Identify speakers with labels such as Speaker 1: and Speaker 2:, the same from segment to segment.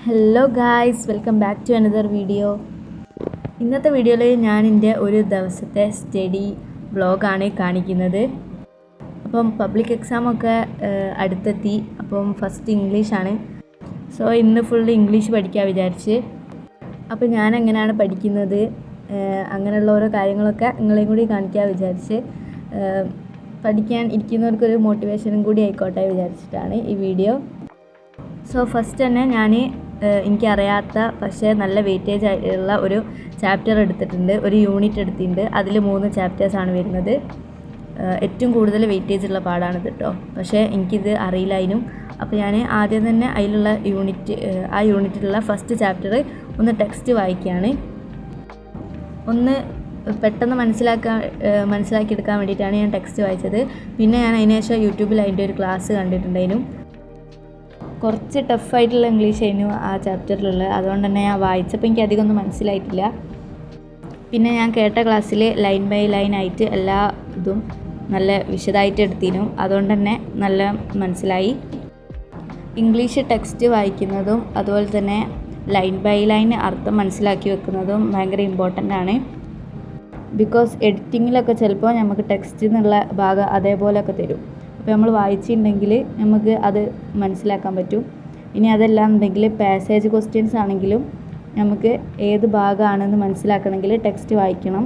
Speaker 1: Hello guys, welcome back to another video. ഇന്നത്തെ വീഡിയോയിൽ ഞാൻ എൻ്റെ ഒരു ദിവസത്തെ സ്റ്റഡി വ്ളോഗാണ് കാണിക്കുന്നത്. അപ്പം പബ്ലിക് എക്സാമൊക്കെ അടുത്തെത്തി. അപ്പം ഫസ്റ്റ് ഇംഗ്ലീഷാണ്. സോ ഇന്ന് ഫുള്ള് ഇംഗ്ലീഷ് പഠിക്കാൻ വിചാരിച്ച്. അപ്പോൾ ഞാൻ എങ്ങനെയാണ് പഠിക്കുന്നത്, അങ്ങനെയുള്ള ഓരോ കാര്യങ്ങളൊക്കെ നിങ്ങളെയും കൂടി കാണിക്കാൻ വിചാരിച്ച്. പഠിക്കാൻ ഇരിക്കുന്നവർക്കൊരു മോട്ടിവേഷനും കൂടി ആയിക്കോട്ടെ വിചാരിച്ചിട്ടാണ് ഈ വീഡിയോ. സോ ഫസ്റ്റ് തന്നെ ഞാൻ എനിക്കറിയാത്ത പക്ഷേ നല്ല വെയിറ്റേജ് ഉള്ള ഒരു ചാപ്റ്റർ എടുത്തിട്ടുണ്ട്, ഒരു യൂണിറ്റ് എടുത്തിട്ടുണ്ട്. അതിൽ 3 ചാപ്റ്റേഴ്സാണ് വരുന്നത്. ഏറ്റവും കൂടുതൽ വെയിറ്റേജ് ഉള്ള പാടാണിത് കേട്ടോ. പക്ഷേ എനിക്കിത് അറിയില്ലായിരുന്നു. അപ്പോൾ ഞാൻ ആദ്യം തന്നെ അതിലുള്ള ആ യൂണിറ്റിലുള്ള ഫസ്റ്റ് ചാപ്റ്റർ ഒന്ന് ടെക്സ്റ്റ് വായിക്കുകയാണ്. ഒന്ന് പെട്ടെന്ന് മനസ്സിലാക്കിയെടുക്കാൻ വേണ്ടിയിട്ടാണ് ഞാൻ ടെക്സ്റ്റ് വായിച്ചത്. പിന്നെ ഞാൻ അതിനുശേഷം യൂട്യൂബിൽ അതിൻ്റെ ഒരു ക്ലാസ് കണ്ടിട്ടുണ്ടായിരുന്നു. കുറച്ച് ടഫായിട്ടുള്ള ഇംഗ്ലീഷ് ആയിരുന്നു ആ ചാപ്റ്ററിലുള്ളത്. അതുകൊണ്ട് തന്നെ ഞാൻ വായിച്ചപ്പോൾ എനിക്ക് അധികം ഒന്നും മനസ്സിലായിട്ടില്ല. പിന്നെ ഞാൻ കേട്ട ക്ലാസ്സിൽ ലൈൻ ബൈ ലൈൻ ആയിട്ട് എല്ലാ ഇതും നല്ല വിശദമായിട്ട് എടുത്തിരുന്നു. അതുകൊണ്ട് തന്നെ നല്ല മനസ്സിലായി. ഇംഗ്ലീഷ് ടെക്സ്റ്റ് വായിക്കുന്നതും അതുപോലെ തന്നെ ലൈൻ ബൈ ലൈൻ അർത്ഥം മനസ്സിലാക്കി വെക്കുന്നതും ഭയങ്കര ഇമ്പോർട്ടൻ്റ് ആണ്. ബിക്കോസ് എഡിറ്റിങ്ങിലൊക്കെ ചിലപ്പോൾ നമുക്ക് ടെക്സ്റ്റ് എന്നുള്ള ഭാഗം അതേപോലെയൊക്കെ തരും. അപ്പോൾ നമ്മൾ വായിച്ചിട്ടുണ്ടെങ്കിൽ നമുക്ക് അത് മനസ്സിലാക്കാൻ പറ്റും. ഇനി അതെല്ലാം ഉണ്ടെങ്കിൽ പാസേജ് ക്വസ്റ്റ്യൻസ് ആണെങ്കിലും നമുക്ക് ഏത് ഭാഗമാണെന്ന് മനസ്സിലാക്കണമെങ്കിൽ ടെക്സ്റ്റ് വായിക്കണം.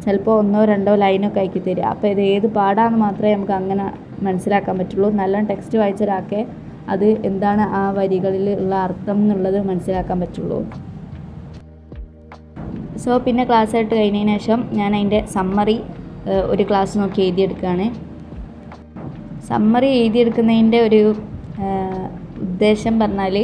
Speaker 1: ചിലപ്പോൾ 1-2 ലൈനൊക്കെ ആക്കി തരിക. അപ്പോൾ ഇത് ഏത് പാടാണെന്ന് മാത്രമേ നമുക്ക് അങ്ങനെ മനസ്സിലാക്കാൻ പറ്റുള്ളൂ. നല്ല ടെക്സ്റ്റ് വായിച്ച ഒരാൾക്ക് അത് എന്താണ് ആ വരികളിൽ ഉള്ള അർത്ഥം എന്നുള്ളത് മനസ്സിലാക്കാൻ പറ്റുള്ളൂ. സോ പിന്നെ ക്ലാസ് ആയിട്ട് കഴിഞ്ഞതിന് ശേഷം ഞാൻ അതിൻ്റെ സമ്മറി ഒരു ക്ലാസ് നോക്കി എഴുതിയെടുക്കുകയാണ്. സമ്മറി എഴുതിയെടുക്കുന്നതിൻ്റെ ഒരു ഉദ്ദേശം പറഞ്ഞാൽ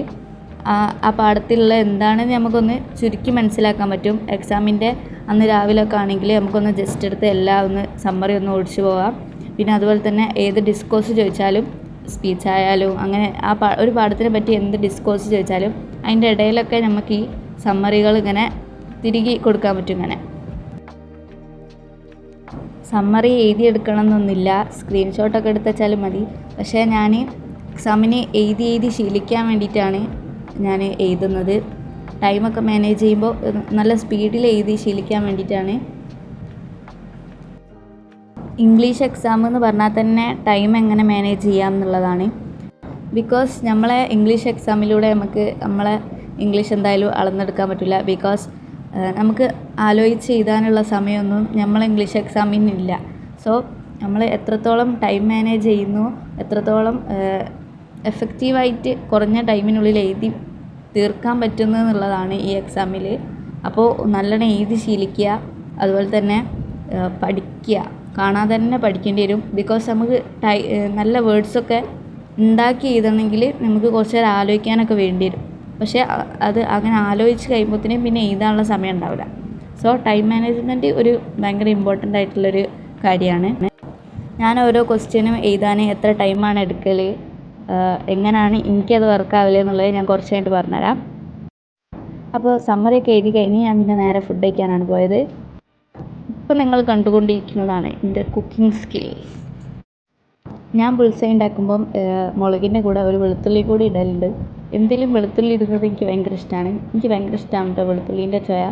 Speaker 1: ആ പാഠത്തിലുള്ള എന്താണെന്ന് നമുക്കൊന്ന് ചുരുക്കി മനസ്സിലാക്കാൻ പറ്റും. എക്സാമിൻ്റെ അന്ന് രാവിലെയൊക്കെ ആണെങ്കിൽ നമുക്കൊന്ന് ജസ്റ്റ് എടുത്ത് എല്ലാം ഒന്ന് സമ്മറി ഒന്ന് ഓടിച്ചു പോകാം. പിന്നെ അതുപോലെ തന്നെ ഏത് ഡിസ്കോഴ്സ് ചോദിച്ചാലും, സ്പീച്ച് ആയാലും അങ്ങനെ ഒരു പാഠത്തിനെ പറ്റി എന്ത് ഡിസ്കോഴ്സ് ചോദിച്ചാലും അതിൻ്റെ ഇടയിലൊക്കെ നമുക്ക് ഈ സമ്മറികൾ ഇങ്ങനെ തിരികെ കൊടുക്കാൻ പറ്റും. ഇങ്ങനെ സമ്മറി എഴുതിയെടുക്കണം എന്നൊന്നുമില്ല, സ്ക്രീൻഷോട്ടൊക്കെ എടുത്ത് വെച്ചാലും മതി. പക്ഷേ ഞാൻ എക്സാമിന് എഴുതി ശീലിക്കാൻ വേണ്ടിയിട്ടാണ് ഞാൻ എഴുതുന്നത്. ടൈമൊക്കെ മാനേജ് ചെയ്യുമ്പോൾ നല്ല സ്പീഡിൽ എഴുതി ശീലിക്കാൻ വേണ്ടിയിട്ടാണ്. ഇംഗ്ലീഷ് എക്സാം എന്ന് പറഞ്ഞാൽ തന്നെ ടൈം എങ്ങനെ മാനേജ് ചെയ്യാം എന്നുള്ളതാണ്. ബിക്കോസ് നമ്മളെ ഇംഗ്ലീഷ് എക്സാമിലൂടെ നമ്മളെ ഇംഗ്ലീഷ് എന്തായാലും അളന്നെടുക്കാൻ പറ്റില്ല. ബിക്കോസ് നമുക്ക് ആലോചിച്ച് എഴുതാനുള്ള സമയമൊന്നും നമ്മളെ ഇംഗ്ലീഷ് എക്സാമിനില്ല. സോ നമ്മൾ എത്രത്തോളം ടൈം മാനേജ് ചെയ്യുന്നു, എത്രത്തോളം എഫക്റ്റീവായിട്ട് കുറഞ്ഞ ടൈമിനുള്ളിൽ എഴുതി തീർക്കാൻ പറ്റുന്നു എന്നുള്ളതാണ് ഈ എക്സാമിൽ. അപ്പോൾ നല്ലോണം എഴുതി ശീലിക്കുക, അതുപോലെ തന്നെ പഠിക്കുക. കാണാതെ തന്നെ പഠിക്കേണ്ടി വരും. ബിക്കോസ് നമുക്ക് നല്ല വേർഡ്സൊക്കെ ഉണ്ടാക്കി എഴുതണമെങ്കിൽ നമുക്ക് കുറച്ച് നേരം ആലോചിക്കാനൊക്കെ വേണ്ടി വരും. പക്ഷേ അത് അങ്ങനെ ആലോചിച്ച് കഴിയുമ്പോഴത്തേനും പിന്നെ എഴുതാനുള്ള സമയം ഉണ്ടാവില്ല. സോ ടൈം മാനേജ്മെൻറ്റ് ഒരു ഭയങ്കര ഇമ്പോർട്ടൻ്റ് ആയിട്ടുള്ളൊരു കാര്യമാണ്. ഞാൻ ഓരോ ക്വസ്റ്റ്യനും എഴുതാൻ എത്ര ടൈമാണ് എടുക്കൽ, എങ്ങനെയാണ് എനിക്കത് വർക്കാവില്ല എന്നുള്ളത് ഞാൻ കുറച്ച് കഴിഞ്ഞിട്ട് പറഞ്ഞുതരാം. അപ്പോൾ സമ്മറിയൊക്കെ എഴുതി കഴിഞ്ഞ് ഞാൻ പിന്നെ നേരെ ഫുഡ് കഴിക്കാനാണ് പോയത്. ഇപ്പം നിങ്ങൾ കണ്ടുകൊണ്ടിരിക്കുന്നതാണ് എൻ്റെ കുക്കിംഗ് സ്കിൽ. ഞാൻ ബുൾസൈ ഉണ്ടാക്കുമ്പം മുളകിൻ്റെ കൂടെ ഒരു വെളുത്തുള്ളി കൂടി ഇടലുണ്ട്. എന്തെങ്കിലും വെളുത്തുള്ളി ഇടുന്നത് എനിക്ക് ഭയങ്കര ഇഷ്ടമാണ്. എനിക്ക് ഭയങ്കര ഇഷ്ടമാണ് കേട്ടോ വെളുത്തുള്ളീൻ്റെ ചൊയ.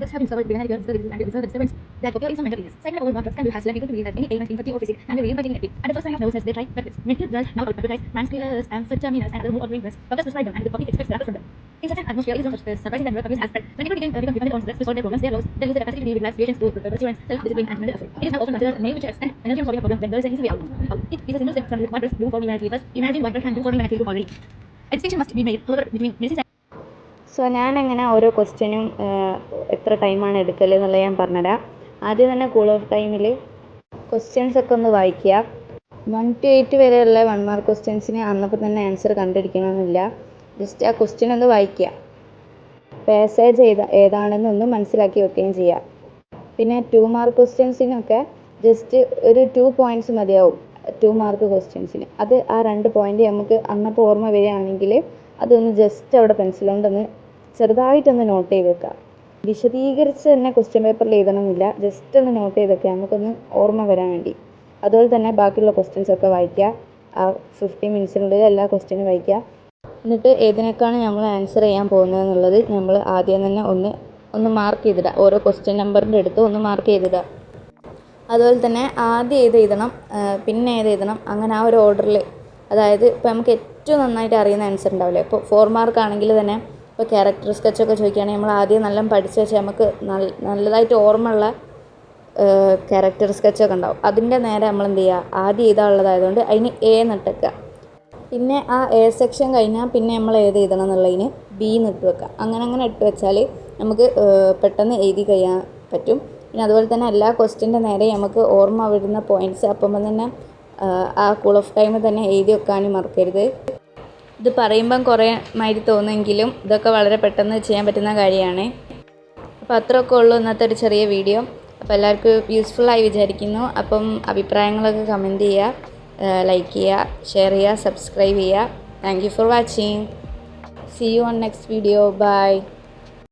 Speaker 1: Thus having discovered behind your discoveries and observed disturbance that occur in some mental illness. Second of all, one can has led people to believe that any ailment, infirmity or physique can be relieved by taking active. At the first sign of nervousness, they try practice. Mental drugs now advertise painkillers, amphetamines, and other mood-altering drugs. Doctors prescribe them, and the public expects miracles from them. In such an atmosphere, it is not surprising that drug abuse has spread. When people become dependent on drugs to solve their problems, they lose their capacity to deal with life's situations through perseverance, self-discipline, and mental effort. It is now often considered a name which extends energy on solving a problem when there is an easy way out. It is a simple step from what drugs do for humanity. Thus, imagine what drugs can do for humanity already. A distinction must be made, however, between medicines so ഞാനെങ്ങനെ ഓരോ ക്വസ്റ്റ്യനും എത്ര ടൈമാണ് എടുക്കൽ എന്നുള്ളത് ഞാൻ പറഞ്ഞുതരാം. ആദ്യം തന്നെ കൂൾ ഓഫ് ടൈമിൽ ക്വസ്റ്റ്യൻസ് ഒക്കെ ഒന്ന് വായിക്കുക. 1 to 8 വരെയുള്ള 1 മാർക്ക് ക്വസ്റ്റ്യൻസിന് അന്നപ്പോൾ തന്നെ ആൻസർ കണ്ടിരിക്കണമെന്നില്ല. ജസ്റ്റ് ആ ക്വസ്റ്റ്യൻ ഒന്ന് വായിക്കുക. പാസേജ് ഏതാണെന്നൊന്ന് മനസ്സിലാക്കി വെക്കുകയും ചെയ്യുക. പിന്നെ 2 മാർക്ക് ക്വസ്റ്റ്യൻസിനൊക്കെ ജസ്റ്റ് ഒരു 2 പോയിൻറ്റ്സ് മതിയാവും 2 മാർക്ക് ക്വസ്റ്റ്യൻസിന്. അത് ആ 2 പോയിൻ്റ് നമുക്ക് അന്നപ്പോൾ ഓർമ്മ വരികയാണെങ്കിൽ അതൊന്ന് ജസ്റ്റ് അവിടെ പെൻസിൽ കൊണ്ടൊന്ന് ചെറുതായിട്ടൊന്ന് നോട്ട് ചെയ്ത് വെക്കുക. വിശദീകരിച്ച് തന്നെ ക്വസ്റ്റ്യൻ പേപ്പറിൽ എഴുതണമെന്നില്ല, ജസ്റ്റ് ഒന്ന് നോട്ട് ചെയ്ത് വെക്കുക നമുക്കൊന്ന് ഓർമ്മ വരാൻ വേണ്ടി. അതുപോലെ തന്നെ ബാക്കിയുള്ള ക്വസ്റ്റ്യൻസ് ഒക്കെ വായിക്കുക. ആ 15 മിനിറ്റ്സിനുള്ളിൽ എല്ലാ ക്വസ്റ്റ്യനും വായിക്കുക. എന്നിട്ട് ഏതിനൊക്കെയാണ് നമ്മൾ ആൻസർ ചെയ്യാൻ പോകുന്നത് എന്നുള്ളത് നമ്മൾ ആദ്യം തന്നെ ഒന്ന് മാർക്ക് ചെയ്തിടുക. ഓരോ ക്വസ്റ്റ്യൻ നമ്പറിൻ്റെ അടുത്ത് ഒന്ന് മാർക്ക് ചെയ്തിടുക. അതുപോലെ തന്നെ ആദ്യം ഏത് എഴുതണം, പിന്നെ ഏത് എഴുതണം, അങ്ങനെ ആ ഒരു ഓർഡറിൽ. അതായത് ഇപ്പോൾ നമുക്ക് ഏറ്റവും നന്നായിട്ട് അറിയുന്ന ആൻസർ ഉണ്ടാവില്ലേ. ഇപ്പോൾ 4 മാർക്ക് ആണെങ്കിൽ തന്നെ ഇപ്പോൾ ക്യാരക്ടർ സ്കെച്ചൊക്കെ ചോദിക്കുകയാണെങ്കിൽ നമ്മൾ ആദ്യം നല്ല പഠിച്ച് വെച്ചാൽ നമുക്ക് നല്ലതായിട്ട് ഓർമ്മയുള്ള ക്യാരക്ടർ സ്കെച്ചൊക്കെ ഉണ്ടാവും. അതിൻ്റെ നേരെ നമ്മൾ എന്ത് ചെയ്യുക, ആദ്യം എഴുതാനുള്ളതായതുകൊണ്ട് അതിന് എ എന്നിട്ടേക്കുക. പിന്നെ ആ എ സെക്ഷൻ കഴിഞ്ഞാൽ പിന്നെ നമ്മൾ ഏത് എഴുതണം എന്നുള്ളതിന് ബി എന്നിട്ട് വെക്കുക. അങ്ങനെ ഇട്ട് വെച്ചാൽ നമുക്ക് പെട്ടെന്ന് എഴുതി കഴിയാൻ പറ്റും. പിന്നെ അതുപോലെ തന്നെ എല്ലാ ക്വസ്റ്റ്യൻ്റെ നേരെ നമുക്ക് ഓർമ്മ വരുന്ന പോയിൻറ്റ്സ് അപ്പം തന്നെ ആ കൂൾ ഓഫ് ടൈമിൽ തന്നെ എഴുതി വെക്കാനും മറക്കരുത്. ഇത് പറയുമ്പം കുറേ മാതിരി തോന്നുമെങ്കിലും ഇതൊക്കെ വളരെ പെട്ടെന്ന് ചെയ്യാൻ പറ്റുന്ന കാര്യമാണ്. അപ്പോൾ അത്രയൊക്കെ ഉള്ളൂ ഇന്നത്തെ ഒരു ചെറിയ വീഡിയോ. അപ്പോൾ എല്ലാവർക്കും യൂസ്ഫുള്ളായി വിചാരിക്കുന്നു. അപ്പം അഭിപ്രായങ്ങളൊക്കെ കമൻറ്റ് ചെയ്യുക, ലൈക്ക് ചെയ്യുക, ഷെയർ ചെയ്യുക, സബ്സ്ക്രൈബ് ചെയ്യുക. Thank you for watching. See you on next video. By.